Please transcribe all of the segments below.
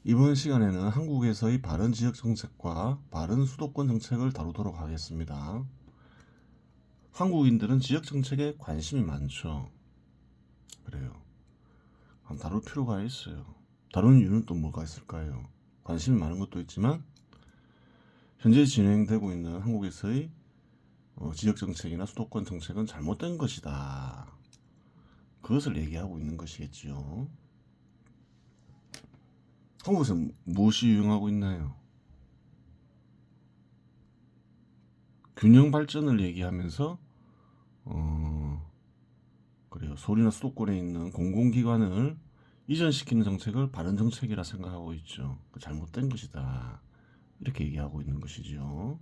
이번 시간에는 한국에서의 바른 지역 정책과 바른 수도권 정책을 다루도록 하겠습니다. 한국인들은 지역 정책에 관심이 많죠. 그래요. 다룰 필요가 있어요. 다루는 이유는 또 뭐가 있을까요? 관심이 많은 것도 있지만 현재 진행되고 있는 한국에서의 지역 정책이나 수도권 정책은 잘못된 것이다. 그것을 얘기하고 있는 것이겠지요. 한국에서 무엇이 유행하고 있나요? 균형 발전을 얘기하면서 그래요. 서울이나 수도권에 있는 공공기관을 이전시키는 정책을 바른 정책이라 생각하고 있죠. 잘못된 것이다. 이렇게 얘기하고 있는 것이죠.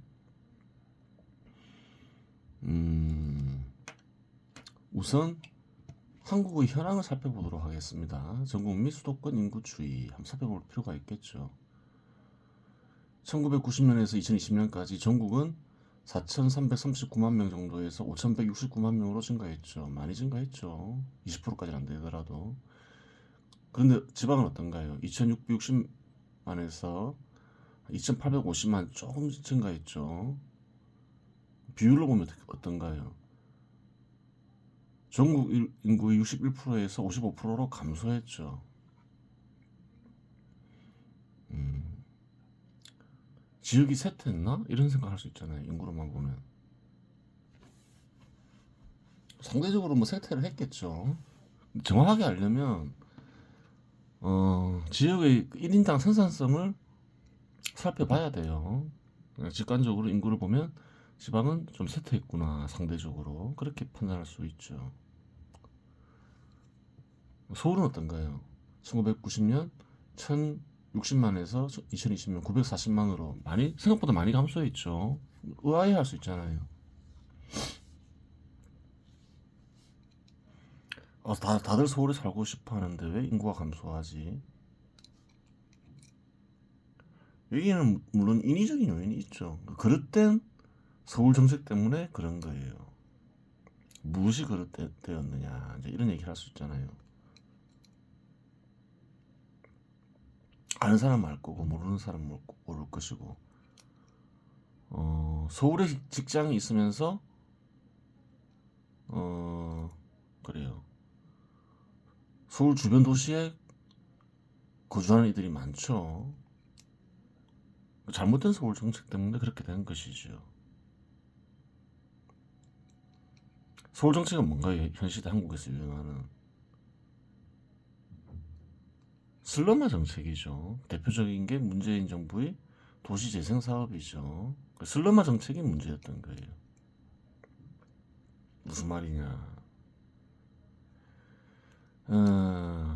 우선 한국의 현황을 살펴보도록 하겠습니다. 전국 및 수도권 인구 추이 한번 살펴볼 필요가 있겠죠. 1990년에서 2020년까지 전국은 4,339만 명 정도에서 5,169만 명으로 증가했죠. 많이 증가했죠. 20%까지는 안 되더라도. 그런데 지방은 어떤가요? 2,660만에서 2,850만 조금 증가했죠. 비율로 보면 어떤가요? 전국 인구의 61%에서 55%로 감소했죠. 지역이 쇠퇴했나? 이런 생각할 수 있잖아요. 인구로만 보면. 상대적으로 뭐 쇠퇴를 했겠죠. 정확하게 알려면 지역의 1인당 생산성을 살펴봐야 돼요. 직관적으로 인구를 보면 지방은 좀 쇠퇴했구나 상대적으로 그렇게 판단할 수 있죠. 서울은 어떤가요? 1990년 1060만에서 2020년 940만으로 많이 생각보다 많이 감소했죠. 의아해할 수 있잖아요. 다들 서울에 살고 싶어 하는데 왜 인구가 감소하지? 여기는 물론 인위적인 요인이 있죠. 그릇된 서울 정책 때문에 그런 거예요. 무엇이 그릇되었느냐 이제 이런 얘기를 할 수 있잖아요. 아는 사람은 알 거고 모르는 사람은 모를 것이고 서울에 직장이 있으면서 그래요. 서울 주변 도시에 거주하는 이들이 많죠. 잘못된 서울 정책 때문에 그렇게 된 것이죠. 서울 정책은 뭔가요? 현 시대 한국에서 유행하는 슬럼화 정책이죠. 대표적인 게 문재인 정부의 도시재생 사업이죠. 슬럼화 정책이 문제였던 거예요. 무슨 말이냐?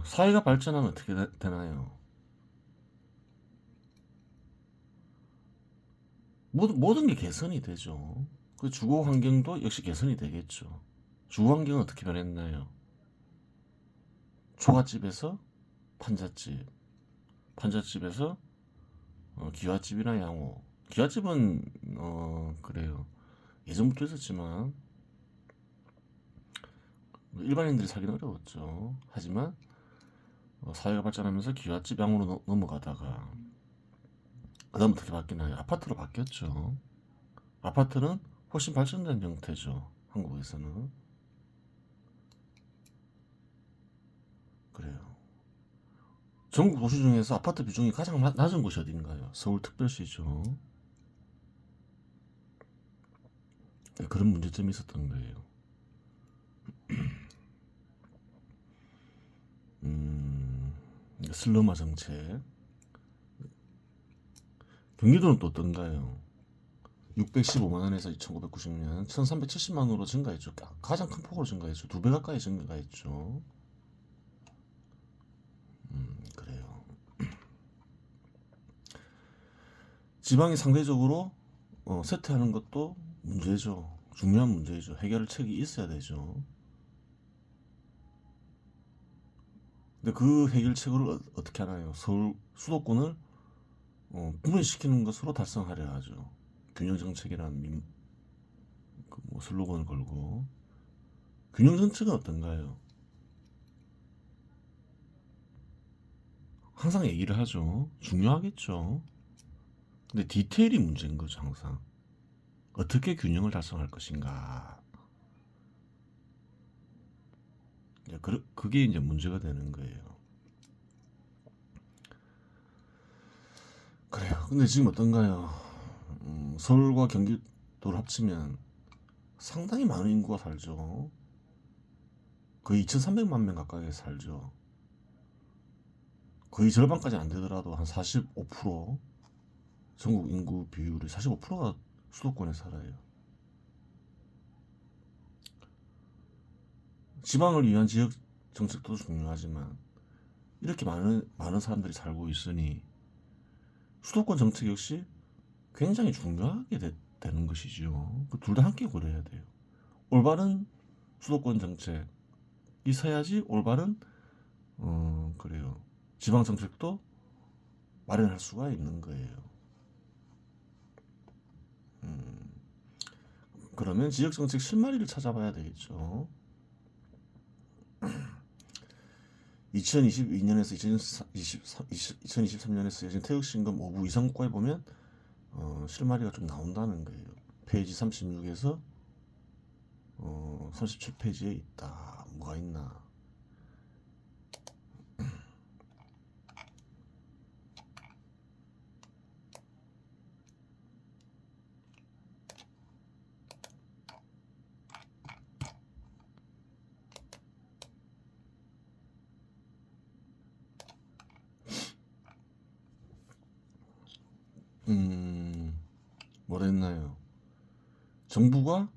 사회가 발전하면 어떻게 되나요? 모든 게 개선이 되죠. 그 주거 환경도 역시 개선이 되겠죠. 주거 환경은 어떻게 변했나요? 초가집에서 판잣집, 판잣집에서 기와집이나 양호. 기와집은 그래요. 예전부터 있었지만 일반인들이 살기는 어려웠죠. 하지만 사회가 발전하면서 기와집 양으로 넘어가다가 그다음 어떻게 바뀌나요? 아파트로 바뀌었죠. 아파트는 훨씬 발전된 형태죠. 한국에서는. 그래요. 전국 도시 중에서 아파트 비중이 가장 낮은 곳이 어딘가요? 서울특별시죠. 네, 그런 문제점이 있었던 거예요. 슬럼화 정책. 경기도는 또 어떤가요? 615만 원에서 1990년 1370만 원으로 증가했죠. 가장 큰 폭으로 증가했죠. 2배 가까이 증가했죠. 그래요. 지방이 상대적으로 쇠퇴하는 것도 문제죠. 중요한 문제죠. 해결 책이 있어야 되죠. 근데 그 해결책을 어떻게 하나요? 서울 수도권을 분해시키는 것으로 달성하려 하죠. 균형 정책이라는 뭐 슬로건을 걸고. 균형 정책은 어떤가요? 항상 얘기를 하죠. 중요하겠죠. 근데 디테일이 문제인 거죠, 항상. 어떻게 균형을 달성할 것인가. 그게 이제 문제가 되는 거예요. 그래요. 근데 지금 어떤가요? 서울과 경기도를 합치면 상당히 많은 인구가 살죠. 거의 2,300만 명 가까이 살죠. 거의 절반까지 안 되더라도 한 45%, 전국 인구 비율의 45%가 수도권에 살아요. 지방을 위한 지역 정책도 중요하지만 이렇게 많은 사람들이 살고 있으니 수도권 정책 역시 굉장히 중요하게 되는 것이죠. 그 둘 다 함께 고려해야 돼요. 올바른 수도권 정책이 서야지 올바른 그래요. 지방 정책도 마련할 수가 있는 거예요. 그러면 지역 정책 실마리를 찾아봐야 되겠죠. 2022년에서 2023년에서 예전 퇴역신금 5부 이상국가에 보면 실마리가 좀 나온다는 거예요. 페이지 36에서 37페이지에 있다. 뭐가 있나? 뭐라 했나요? 정부가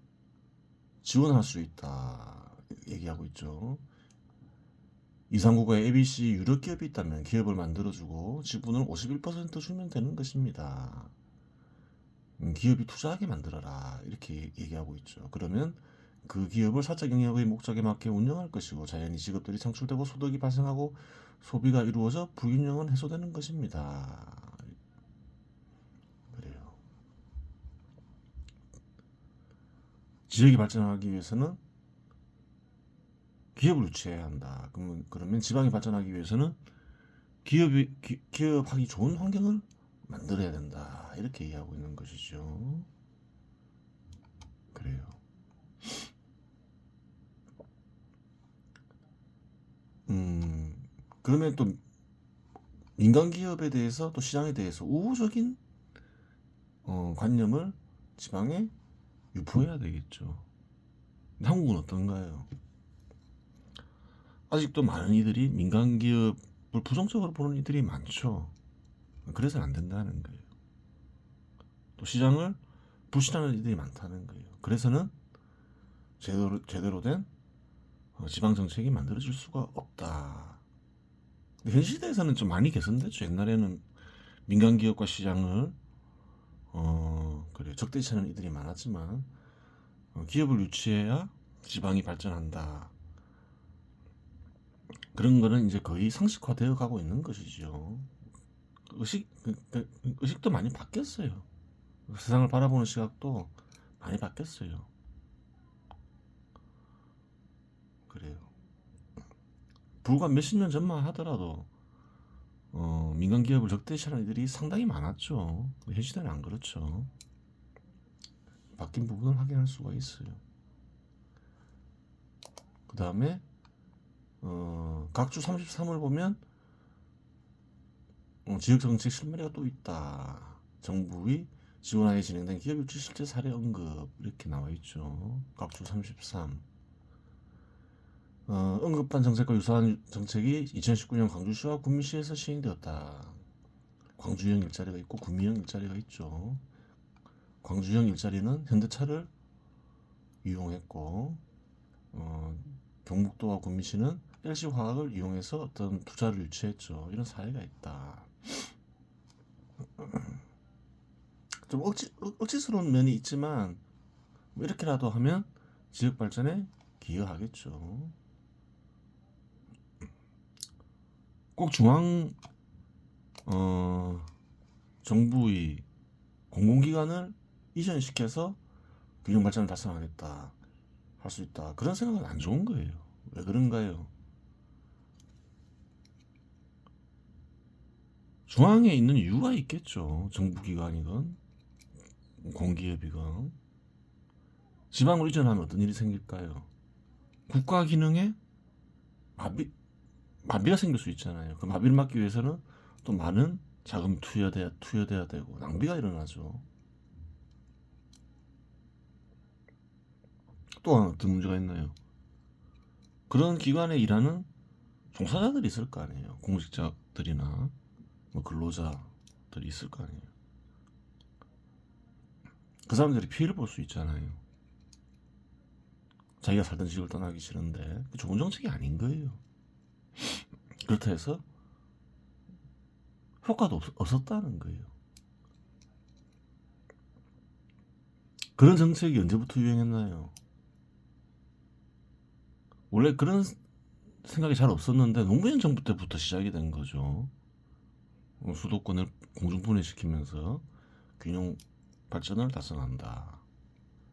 지원할 수 있다 얘기하고 있죠. 이상국가에 ABC 유력 기업이 있다면 기업을 만들어주고 지분을 51% 주면 되는 것입니다. 기업이 투자하게 만들어라 이렇게 얘기하고 있죠. 그러면 그 기업을 사적 영역의 목적에 맞게 운영할 것이고 자연히 직업들이 창출되고 소득이 발생하고 소비가 이루어져 불균형은 해소되는 것입니다. 그래요. 지역이 발전하기 위해서는 기업을 유치해야 한다. 그러면 지방이 발전하기 위해서는 기업하기 좋은 환경을 만들어야 된다. 이렇게 이해하고 있는 것이죠. 그래요. 그러면 또 민간 기업에 대해서 또 시장에 대해서 우호적인 관념을 지방에 유포해야 되겠죠. 한국은 어떤가요? 아직도 많은 이들이 민간 기업을 부정적으로 보는 이들이 많죠. 그래서는 안 된다는 거예요. 또 시장을 불신하는 이들이 많다는 거예요. 그래서는 제대로 된 지방 정책이 만들어질 수가 없다. 현 시대에서는 좀 많이 개선됐죠. 옛날에는 민간 기업과 시장을 그래 적대시하는 이들이 많았지만 기업을 유치해야 지방이 발전한다. 그런 거는 이제 거의 상식화되어 가고 있는 것이죠. 의식도 많이 바뀌었어요. 세상을 바라보는 시각도 많이 바뀌었어요. 그래요. 불과 몇십 년 전만 하더라도 민간 기업을 적대시하는 이들이 상당히 많았죠. 현 시대는 안 그렇죠. 바뀐 부분을 확인할 수가 있어요. 그 다음에 각주 33을 보면 지역정책 실마리가 또 있다. 정부의 지원하에 진행된 기업 유치 실제 사례 언급 이렇게 나와 있죠. 각주 33. 언급한 정책과 유사한 정책이 2019년 광주시와 구미시에서 시행되었다. 광주형 일자리가 있고 구미형 일자리가 있죠. 광주형 일자리는 현대차를 이용했고 경북도와 구미시는 LC화학을 이용해서 어떤 투자를 유치했죠. 이런 사례가 있다. 좀 억지스러운 면이 있지만 뭐 이렇게라도 하면 지역 발전에 기여하겠죠. 꼭 중앙 정부의 공공기관을 이전시켜서 균형 발전을 달성하겠다 할 수 있다. 그런 생각은 안 좋은 거예요. 왜 그런가요? 중앙에 있는 이유가 있겠죠. 정부기관이건 공기업이건. 지방으로 이전하면 어떤 일이 생길까요? 국가 기능에 마비가 생길 수 있잖아요. 그 마비를 막기 위해서는 또 많은 자금 투여돼야 되고 낭비가 일어나죠. 또 어떤 문제가 있나요? 그런 기관에 일하는 종사자들이 있을 거 아니에요. 공직자들이나 뭐 근로자들이 있을 거 아니에요. 그 사람들이 피해를 볼 수 있잖아요. 자기가 살던 지역을 떠나기 싫은데 좋은 정책이 아닌 거예요. 그렇다 해서 효과도 없었다는 거예요. 그런 정책이 언제부터 유행했나요? 원래 그런 생각이 잘 없었는데 노무현 정부 때부터 시작이 된 거죠. 수도권을 공중분해시키면서 균형 발전을 달성한다.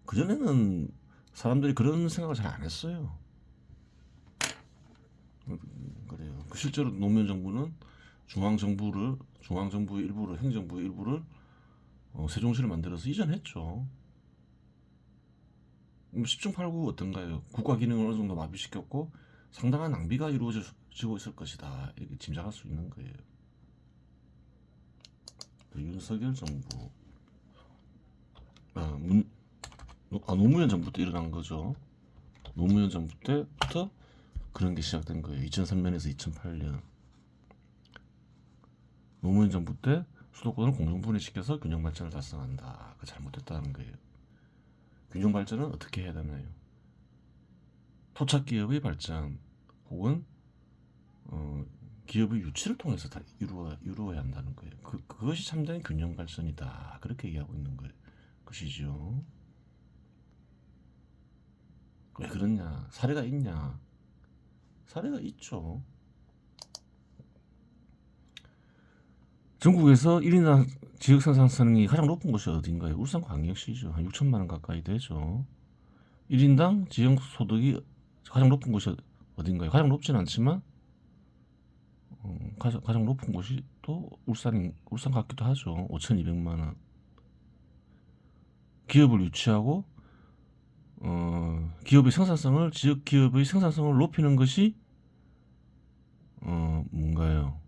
그전에는 사람들이 그런 생각을 잘 안 했어요. 그래요. 실제로 노무현 정부는 중앙정부의 일부를, 행정부의 일부를 세종시를 만들어서 이전했죠. 10중 8구 어떤가요? 국가 기능을 어느 정도 마비시켰고 상당한 낭비가 이루어지고 있을 것이다. 이렇게 짐작할 수 있는 거예요. 윤석열 정부, 노무현 정부 때 일어난 거죠. 노무현 정부 때부터 그런 게 시작된 거예요. 2003년에서 2008년. 노무현 정부 때 수도권을 공중분해시켜서 균형 발전을 달성한다. 그 잘못됐다는 거예요. 균형 발전은 어떻게 해야 되나요? 토착 기업의 발전 혹은 기업의 유치를 통해서 다 이루어야 한다는 거예요. 그것이 참된 균형 발전이다. 그렇게 얘기하고 있는 거예요. 것이죠. 왜 그러냐? 사례가 있냐? 사례가 있죠. 전국에서 1인당 지역 생산성이 가장 높은 곳이 어딘가요? 울산광역시죠. 한 6천만 원 가까이 되죠. 1인당 지역 소득이 가장 높은 곳이 어딘가요? 가장 높진 않지만 가장 높은 곳이 또 울산 같기도 하죠. 5,200만 원. 기업을 유치하고 기업의 생산성을 지역 기업의 생산성을 높이는 것이 뭔가요?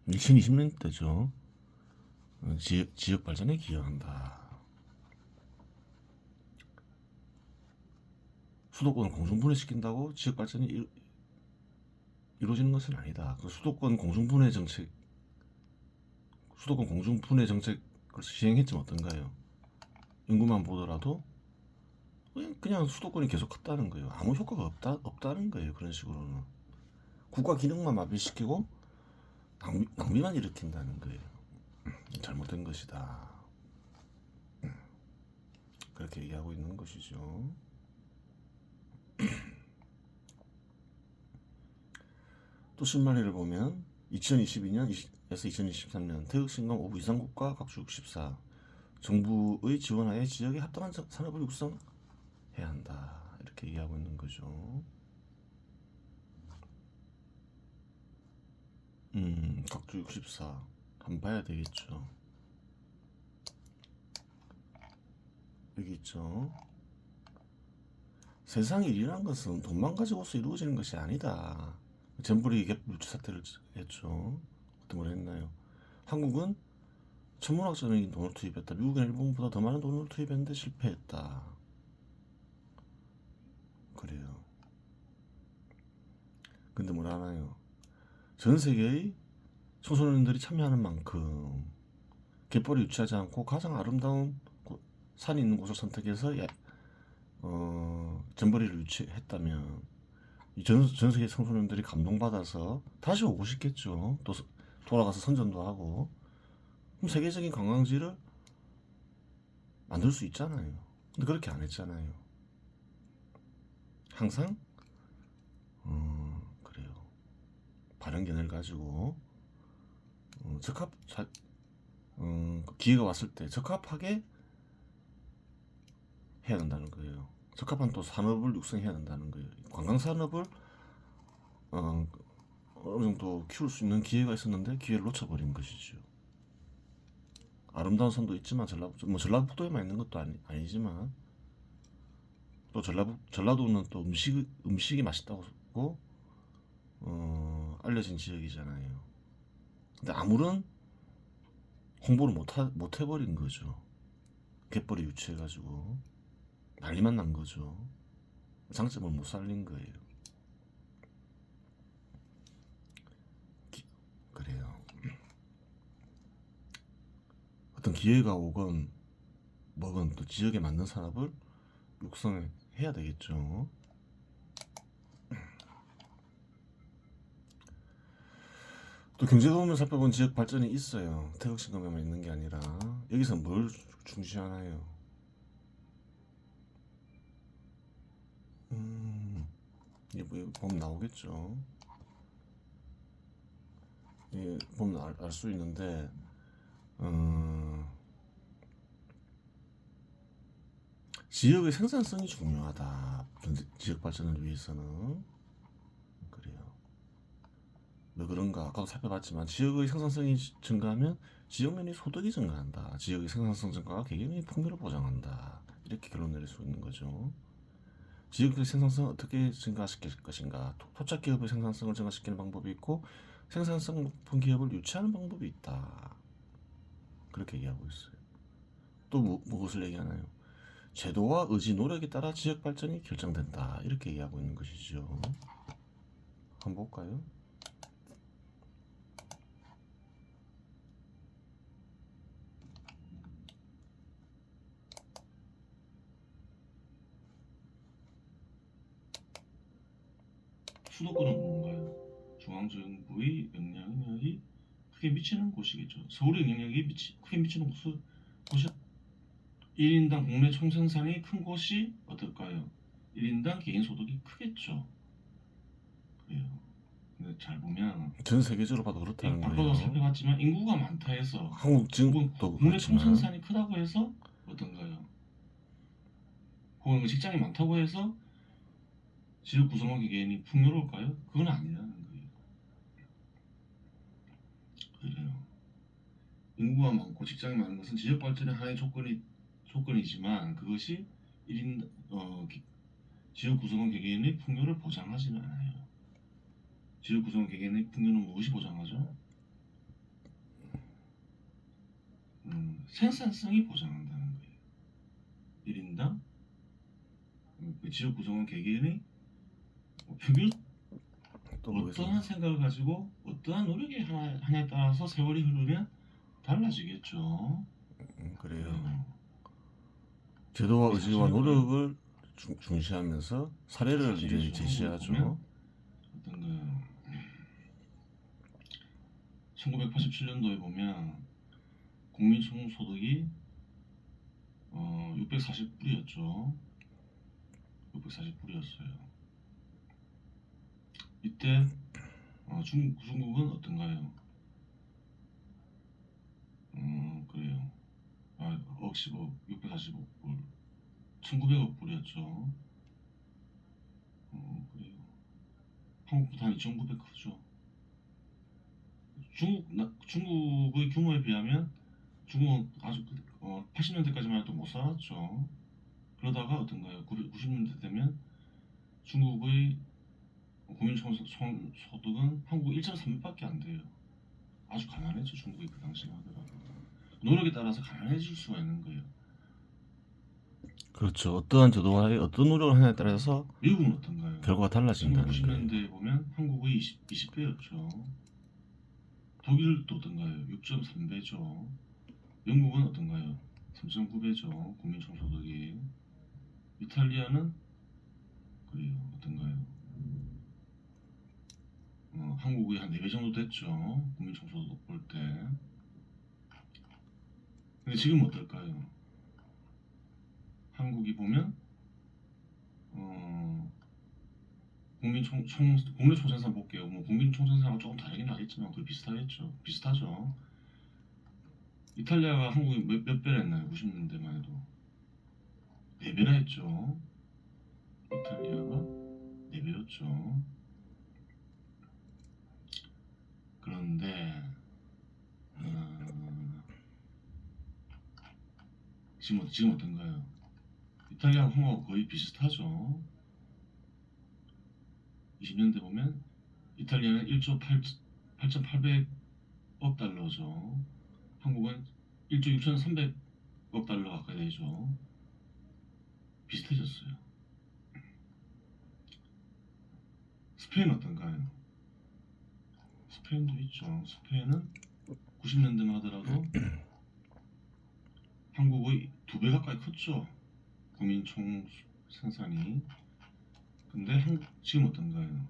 2020년 때죠. 지역 발전에 기여한다. 수도권을 공중분해시킨다고 지역 발전이 이루어지는 것은 아니다. 그 수도권 공중분해 정책을 시행했지만 어떤가요? 인구만 보더라도 그냥 수도권이 계속 컸다는 거예요. 아무 효과가 없다는 거예요. 그런 식으로는 국가 기능만 마비시키고 낭비만 일으킨다는 거예요. 잘못된 것이다. 그렇게 얘기하고 있는 것이죠. 또 신문을 보면 2022년에서 2023년 태극신공 오부 이상국가 각주 64 정부의 지원하에 지역에 합당한 산업을 육성해야 한다. 이렇게 얘기하고 있는 거죠. 각주 64 한번 봐야 되겠죠. 여기 있죠. 세상 일이란 것은 돈만 가지고서 이루어지는 것이 아니다. 잼버리 갭 유치 사태를 했죠. 어떤 걸 했나요? 한국은 천문학적인 돈을 투입했다. 미국은 일본보다 더 많은 돈을 투입했는데 실패했다. 그래요. 근데 뭘 하나요? 전 세계의 청소년들이 참여하는 만큼 갯벌이 유치하지 않고 가장 아름다운 산이 있는 곳을 선택해서 잼버리를 유치했다면 전 세계 청소년들이 감동받아서 다시 오고 싶겠죠. 또 돌아가서 선전도 하고 그럼 세계적인 관광지를 만들 수 있잖아요. 근데 그렇게 안 했잖아요. 항상 그래요. 발언견을 가지고 기회가 왔을 때 적합하게 해야 된다는 거예요. 적합한 또 산업을 육성해야 된다는 거예요. 관광 산업을 어느 정도 키울 수 있는 기회가 있었는데 기회를 놓쳐버린 것이죠. 아름다운 산도 있지만 전라북도에만 있는 것도 아니지만 또 전라도는 또 음식이 맛있다고 알려진 지역이잖아요. 근데 아무런 홍보를 못 해버린 거죠. 갯벌이 유치해가지고 난리만 난 거죠. 장점을 못 살린 거예요. 그래요. 어떤 기회가 오건 뭐건 또 지역에 맞는 산업을 육성해야 되겠죠. 또 경제도움을 살펴본 지역 발전이 있어요. 태극신감에만 있는 게 아니라 여기서 뭘 중시하나요? 이게 뭐 보면 나오겠죠. 예, 보면 알 수 있는데 지역의 생산성이 중요하다. 지역 발전을 위해서는. 그래요. 왜 그런가? 아까도 살펴봤지만 지역의 생산성이 증가하면 지역면의 소득이 증가한다. 지역의 생산성 증가가 개개인의 풍요를 보장한다. 이렇게 결론 내릴 수 있는 거죠. 지역의 생산성을 어떻게 증가시킬 것인가? 토착 기업의 생산성을 증가시키는 방법이 있고 생산성 높은 기업을 유치하는 방법이 있다. 그렇게 얘기하고 있어요. 또 무엇을 얘기하나요? 제도와 의지, 노력에 따라 지역 발전이 결정된다. 이렇게 얘기하고 있는 것이죠. 한번 볼까요? 수도권은 뭔가요? 중앙정부의 영향력이 크게 미치는 곳이겠죠. 서울의 영향력이 크게 미치는 곳이 1인당 국내 총생산이 큰 곳이 어떨까요? 1인당 개인 소득이 크겠죠. 그래요. 근데 잘 보면 전 세계적으로 봐도 그렇다는 거예요. 아까도 살펴봤지만 인구가 많다 해서 한국 지금 또 국내 총생산이 크다고 해서 어떤가요? 혹은 직장이 많다고 해서 지역 구성원 개개인이 풍요로울까요? 그건 아니라는 거예요. 그래요. 인구가 많고 직장이 많은 것은 지역 발전의 하나의 조건이지만 그것이 1인 지역 구성원 개개인의 풍요를 보장하지는 않아요. 지역 구성원 개개인의 풍요는 무엇이 보장하죠? 생산성이 보장한다는 거예요. 1인당 그 지역 구성원 개개인의 평균 어떠한 생각을 가지고 어떠한 노력이 하냐에 따라서 세월이 흐르면 달라지겠죠. 그래요. 제도와 의지와 노력을 중시하면서 사례를 이제 제시하죠. 어떤가요? 1987년도에 보면 국민 총소득이 640불이었죠. 640불이었어요. 이때 중국은 어떤가요? 그래요. 억십억, 640억 불, 1900억 불이었죠. 그래요. 한국보다 한 2,900 크죠. 중국의 규모에 비하면 중국은 아주 80년대까지만 해도 못 살았죠. 그러다가 어떤가요? 90년대 되면 중국의 국민 총소득은 한국 1.3배밖에 안 돼요. 아주 가난했죠. 중국이 그 당시에 하더라도. 노력에 따라서 가난해질 수가 있는 거예요. 그렇죠. 어떠한 제도와의 어떤 노력을 하냐에 따라서 미국은 어떤가요? 결과가 달라진다는 거예요. 1990년대에 보면 한국의 20배였죠. 독일도 어떤가요? 6.3배죠. 영국은 어떤가요? 3.9배죠. 국민 총소득이. 이탈리아는 그래요. 어떤가요? 한국의 한 4배 정도 됐죠. 국민 총소득 볼 때. 근데 지금 어떨까요? 한국이 보면 국내 총생산 볼게요. 뭐 국민 총생산하고 조금 다르긴 하겠지만 거의 비슷하죠. 이탈리아가 한국이 몇 배나 했나요? 90년대만 해도 4배나 했죠. 이탈리아가 4배였죠. 그런데 지금 어떤가요? 이탈리아 홍어가 거의 비슷하죠. 20년대 보면 이탈리아는 1조 8,800억 달러죠. 한국은 1조 6,300억 달러 가까이 되죠. 비슷해졌어요. 스페인 어떤가요? 스페인도 있죠. 스페인은 90년대만 하더라도 한국의 2배 가까이 컸죠. 국민 총 생산이. 근데 지금 어떤가요?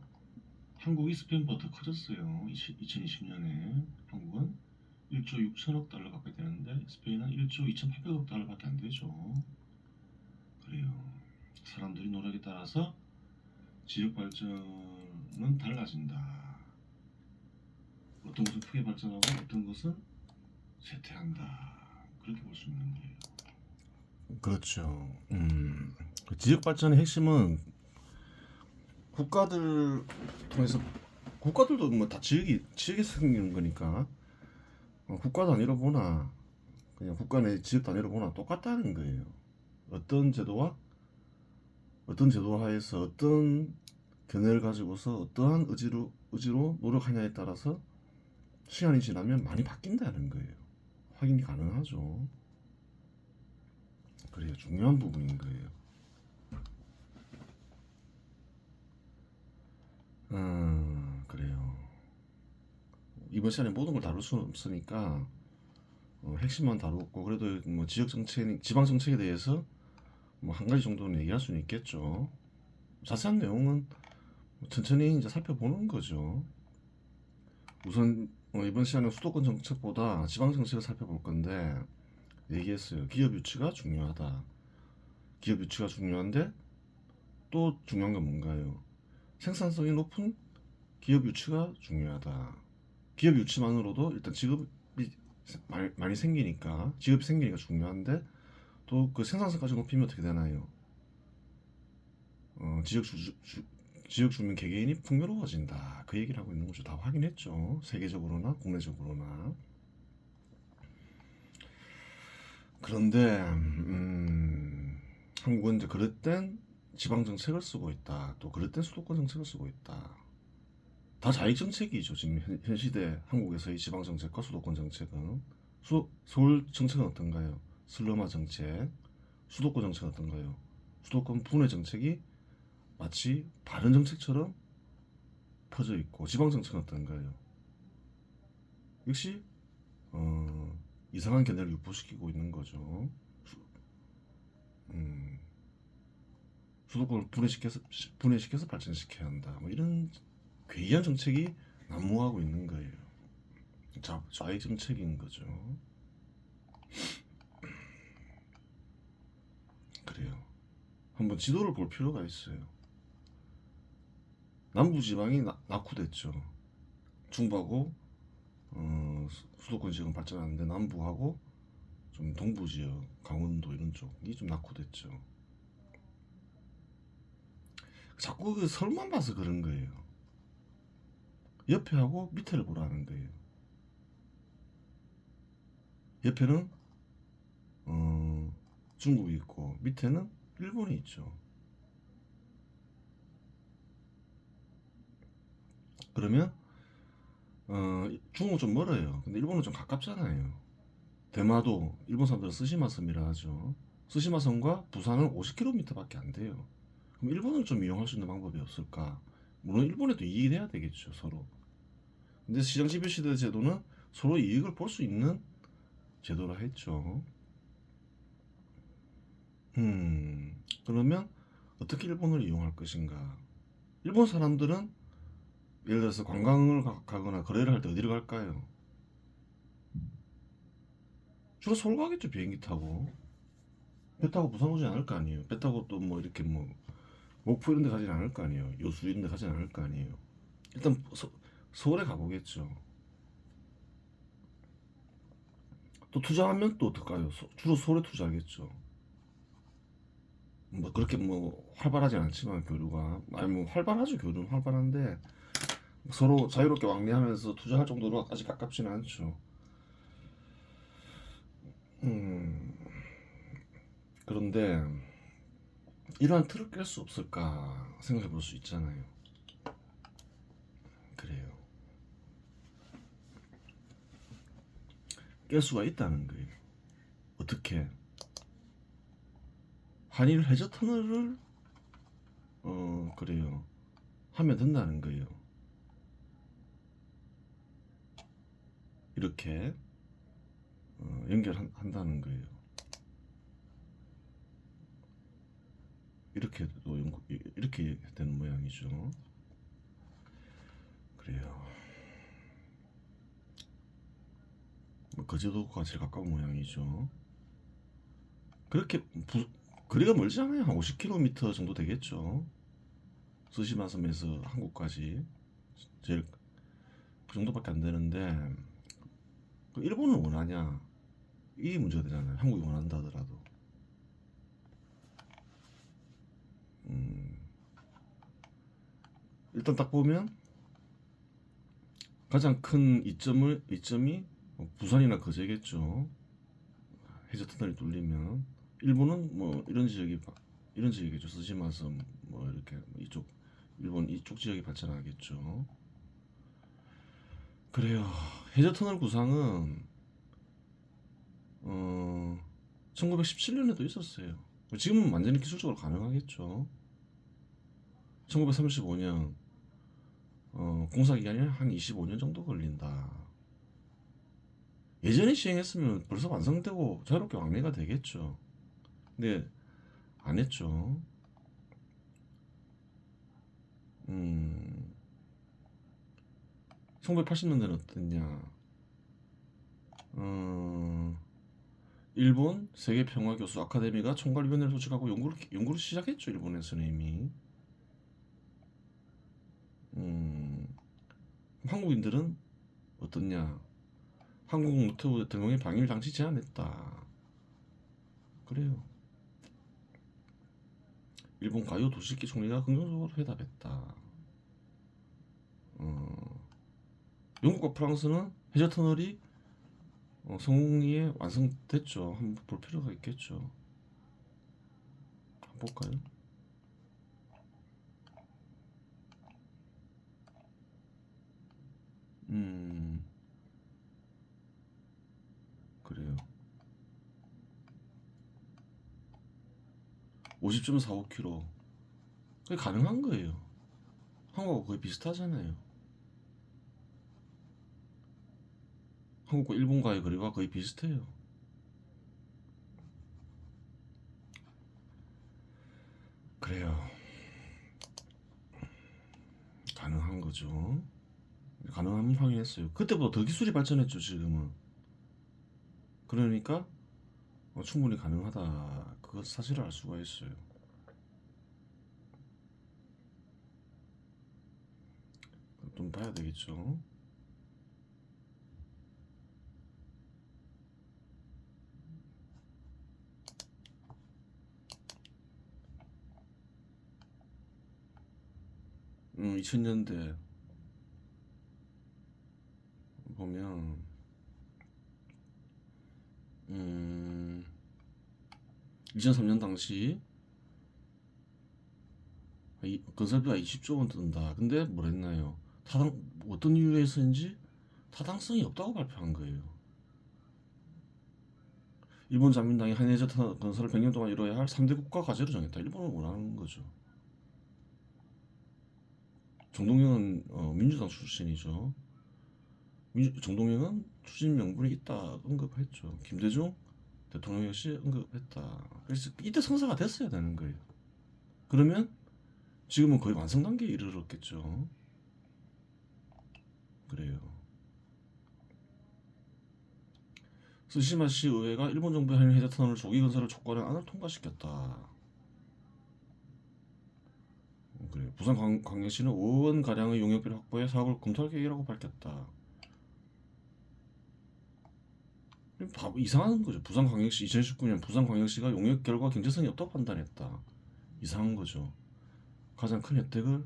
한국이 스페인보다 더 커졌어요. 2020년에 한국은 1조 6천억 달러 가까이 되는데 스페인은 1조 2,800억 달러밖에 안 되죠. 그래요. 사람들이 노력에 따라서 지역 발전은 달라진다. 어떤 것은 크게 발전하고 어떤 것은 쇠퇴한다. 그렇게 볼 수 있는 거예요. 그렇죠. 그 지역 발전의 핵심은 국가들 통해서 국가들도 뭐 다 지역이 생기는 거니까 국가 단위로 보나 그냥 국가 내 지역 단위로 보나 똑같다는 거예요. 어떤 제도와 어떤 제도 하에서 어떤 견해를 가지고서 어떠한 의지로 노력하냐에 따라서 시간이 지나면 많이 바뀐다는 거예요. 확인이 가능하죠. 그래요. 중요한 부분인 거예요. 그래요. 이번 시간에 모든 걸 다룰 수는 없으니까 핵심만 다루고 그래도 뭐 지방 정책에 대해서 뭐 한 가지 정도는 얘기할 수는 있겠죠. 자세한 내용은 천천히 이제 살펴보는 거죠. 우선 이번 시간에 수도권 정책보다 지방 정책을 살펴볼 건데 얘기했어요. 기업 유치가 중요하다. 기업 유치가 중요한데 또 중요한 건 뭔가요? 생산성이 높은 기업 유치가 중요하다. 기업 유치만으로도 일단 직업이 많이 생기니까 직업이 생기니까 중요한데 또 그 생산성까지 높이면 어떻게 되나요? 지역 주민 개개인이 풍요로워진다. 그 얘기를 하고 있는 거죠. 다 확인했죠. 세계적으로나 국내적으로나. 그런데 한국은 이제 그럴 땐 지방 정책을 쓰고 있다. 또 그럴 땐 수도권 정책을 쓰고 있다. 다 자익 정책이죠. 지금 현 시대 한국에서의 지방 정책과 수도권 정책은. 서울 정책은 어떤가요? 슬럼화 정책. 수도권 정책은 어떤가요? 수도권 분해 정책이 마치 바른 정책처럼 퍼져 있고, 지방 정책은 어떤가요? 역시 이상한 견해를 유포시키고 있는 거죠. 수도권을 분해시켜서 발전시켜야 한다. 뭐 이런 괴이한 정책이 난무하고 있는 거예요. 좌익 정책인 거죠. 그래요. 한번 지도를 볼 필요가 있어요. 남부지방이 낙후됐죠. 중부하고 수도권 지역은 발전하는데 남부하고 좀 동부 지역, 강원도 이런 쪽이 좀 낙후됐죠. 자꾸 그 설만 봐서 그런 거예요. 옆에 하고 밑에를 보라는 거예요. 옆에는 중국이 있고 밑에는 일본이 있죠. 그러면 중국은 좀 멀어요. 근데 일본은 좀 가깝잖아요. 대마도 일본 사람들은 스시마섬이라 하죠. 스시마섬과 부산은 50km밖에 안 돼요. 그럼 일본을 좀 이용할 수 있는 방법이 없을까? 물론 일본에도 이익이 돼야 되겠죠, 서로. 근데 시장 지배 시대 제도는 서로 이익을 볼 수 있는 제도라 했죠. 그러면 어떻게 일본을 이용할 것인가? 일본 사람들은 예를 들어서 관광을 가거나 거래를 할 때 어디로 갈까요? 주로 서울 가겠죠. 비행기 타고. 배 타고 부산 오지 않을 거 아니에요. 배 타고 또 뭐 이렇게 뭐 목포 이런 데 가진 않을 거 아니에요. 여수 이런 데 가진 않을 거 아니에요. 일단 서울에 가보겠죠. 또 투자하면 또 어떨까요? 주로 서울에 투자하겠죠. 뭐 그렇게 뭐 활발하진 않지만 교류가 아니 뭐 활발하죠. 교류는 활발한데 서로 자유롭게 왕래하면서 투자할 정도로 아직 가깝지는 않죠. 음, 그런데 이러한 틀을 깰 수 없을까 생각해 볼 수 있잖아요. 그래요. 깰 수가 있다는 거예요. 어떻게? 한일 해저 터널을 그래요. 하면 된다는 거예요. 이렇게 연결한다는 거예요. 이렇게 또 이렇게 되는 모양이죠. 그래요. 거제도가 제일 가까운 모양이죠. 그렇게 거리가 멀지 않아요. 한 50km 정도 되겠죠. 스시마 섬에서 한국까지 제일 그 정도밖에 안 되는데 일본은 원하냐? 이게 문제가 되잖아요. 한국이 원한다 하더라도. 음, 일단 딱 보면 가장 큰 이점이 부산이나 거제겠죠. 해저 터널이 뚫리면 일본은 뭐 이런 지역이겠죠. 스시마섬 뭐 이렇게 이쪽 일본 이쪽 지역이 발전하겠죠. 그래요. 해저 터널 구상은 1917년에도 있었어요. 지금은 완전히 기술적으로 가능하겠죠. 1935년 공사 기간이 한 25년 정도 걸린다. 예전에 시행했으면 벌써 완성되고 자유롭게 왕래가 되겠죠. 근데 안 했죠. 1980년대는 어땠냐? 일본 세계평화교수 아카데미가 총괄위원회를 소집하고 연구를 시작했죠. 일본에서는 이미. 한국인들은 어떻냐? 한국 노태우 대통령이 방일 당시 제안했다. 그래요. 일본 가요 도시키 총리가 긍정적으로 회답했다. 영국과 프랑스는 해저 터널이 성공리에 완성됐죠. 한번 볼 필요가 있겠죠. 한번 볼까요? 그래요. 50.45km. 그게 가능한 거예요. 한국하고 거의 비슷하잖아요. 한국과 일본과의 거리가 거의 비슷해요. 그래요. 가능한 거죠. 가능함을 확인했어요. 그때보다 더 기술이 발전했죠, 지금은. 그러니까 충분히 가능하다. 그것 사실을 알 수가 있어요. 좀 봐야 되겠죠. 2000년대 보면 2003년 당시 건설비가 20조 원 든다. 근데 뭐랬나요? 어떤 이유에서인지 타당성이 없다고 발표한 거예요. 일본 자민당이 한해저 건설을 100년 동안 이뤄야 할 3대 국가 과제로 정했다. 일본을 원하는 거죠. 정동영은 민주당 출신이죠. 정동영은 추진 명분이 있다 언급했죠. 김대중 대통령 역시 언급했다. 그래서 이때 성사가 됐어야 되는 거예요. 그러면 지금은 거의 완성 단계에 이르렀겠죠. 그래요. 스시마시 의회가 일본 정부의 한일 해저 터널 조기 건설을 촉구하는 안을 통과시켰다. 그래요. 부산 광역시는 5원 가량의 용역비를 확보해 사업을 검토할 계획이라고 밝혔다. 이상한 거죠. 부산광역시 2019년 부산광역시가 용역 결과 경제성이 없다고 판단했다. 이상한 거죠. 가장 큰 혜택을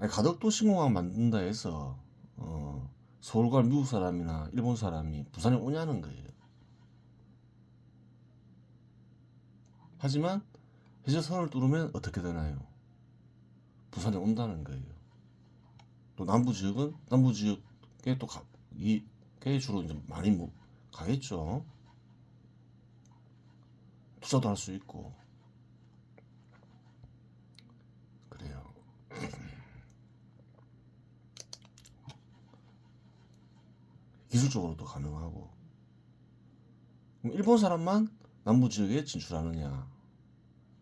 아니 가덕도 신공항 만든다 해서 서울과 미국 사람이나 일본 사람이 부산에 오냐는 거예요. 하지만 해저선을 뚫으면 어떻게 되나요? 부산에 온다는 거예요. 또 남부 지역은 남부 지역에 또 이게 주로 이제 많이 가겠죠. 투자도 할 수 있고 그래요. 기술적으로도 가능하고. 그럼 일본 사람만 남부 지역에 진출하느냐?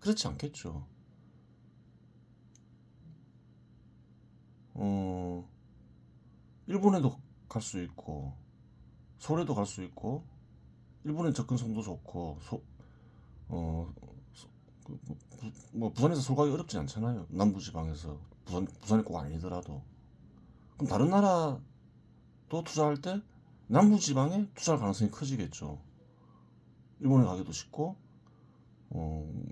그렇지 않겠죠. 일본에도 갈 수 있고 서울에도 갈 수 있고 일본의 접근성도 좋고 어, 뭐 부산에서 서울 가기 어렵지 않잖아요. 남부지방에서 부산이 꼭 아니더라도. 그럼 다른 나라도 투자할 때 남부지방에 투자할 가능성이 커지겠죠. 일본에 가기도 쉽고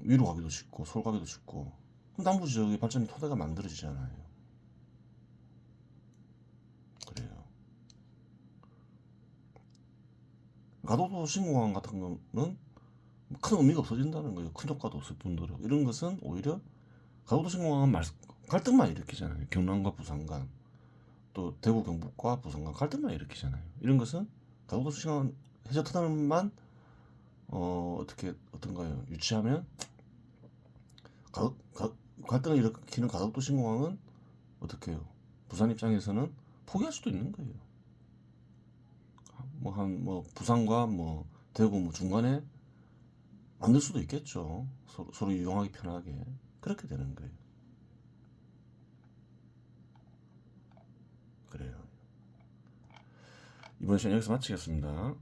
위로 가기도 쉽고 서울 가기도 쉽고 그럼 남부 지역의 발전의 토대가 만들어지잖아요. 그래요. 가덕도 신공항 같은 거는 큰 의미가 없어진다는 거예요. 큰 효과도 없을 뿐더러 이런 것은 오히려 가덕도 신공항은 갈등만 일으키잖아요. 경남과 부산 간, 또 대구 경북과 부산 간 갈등만 일으키잖아요. 이런 것은 가덕도 신공항 해저 터널만 어떻게 어떤가요? 유치하면 갈등을 일으키는 가덕도 신공항은 어떻게 해요? 부산 입장에서는 포기할 수도 있는 거예요. 뭐 부산과 뭐 대구 뭐 중간에 만들 수도 있겠죠. 서로 이용하기 편하게 그렇게 되는 거예요. 그래요. 이번 시간 여기서 마치겠습니다.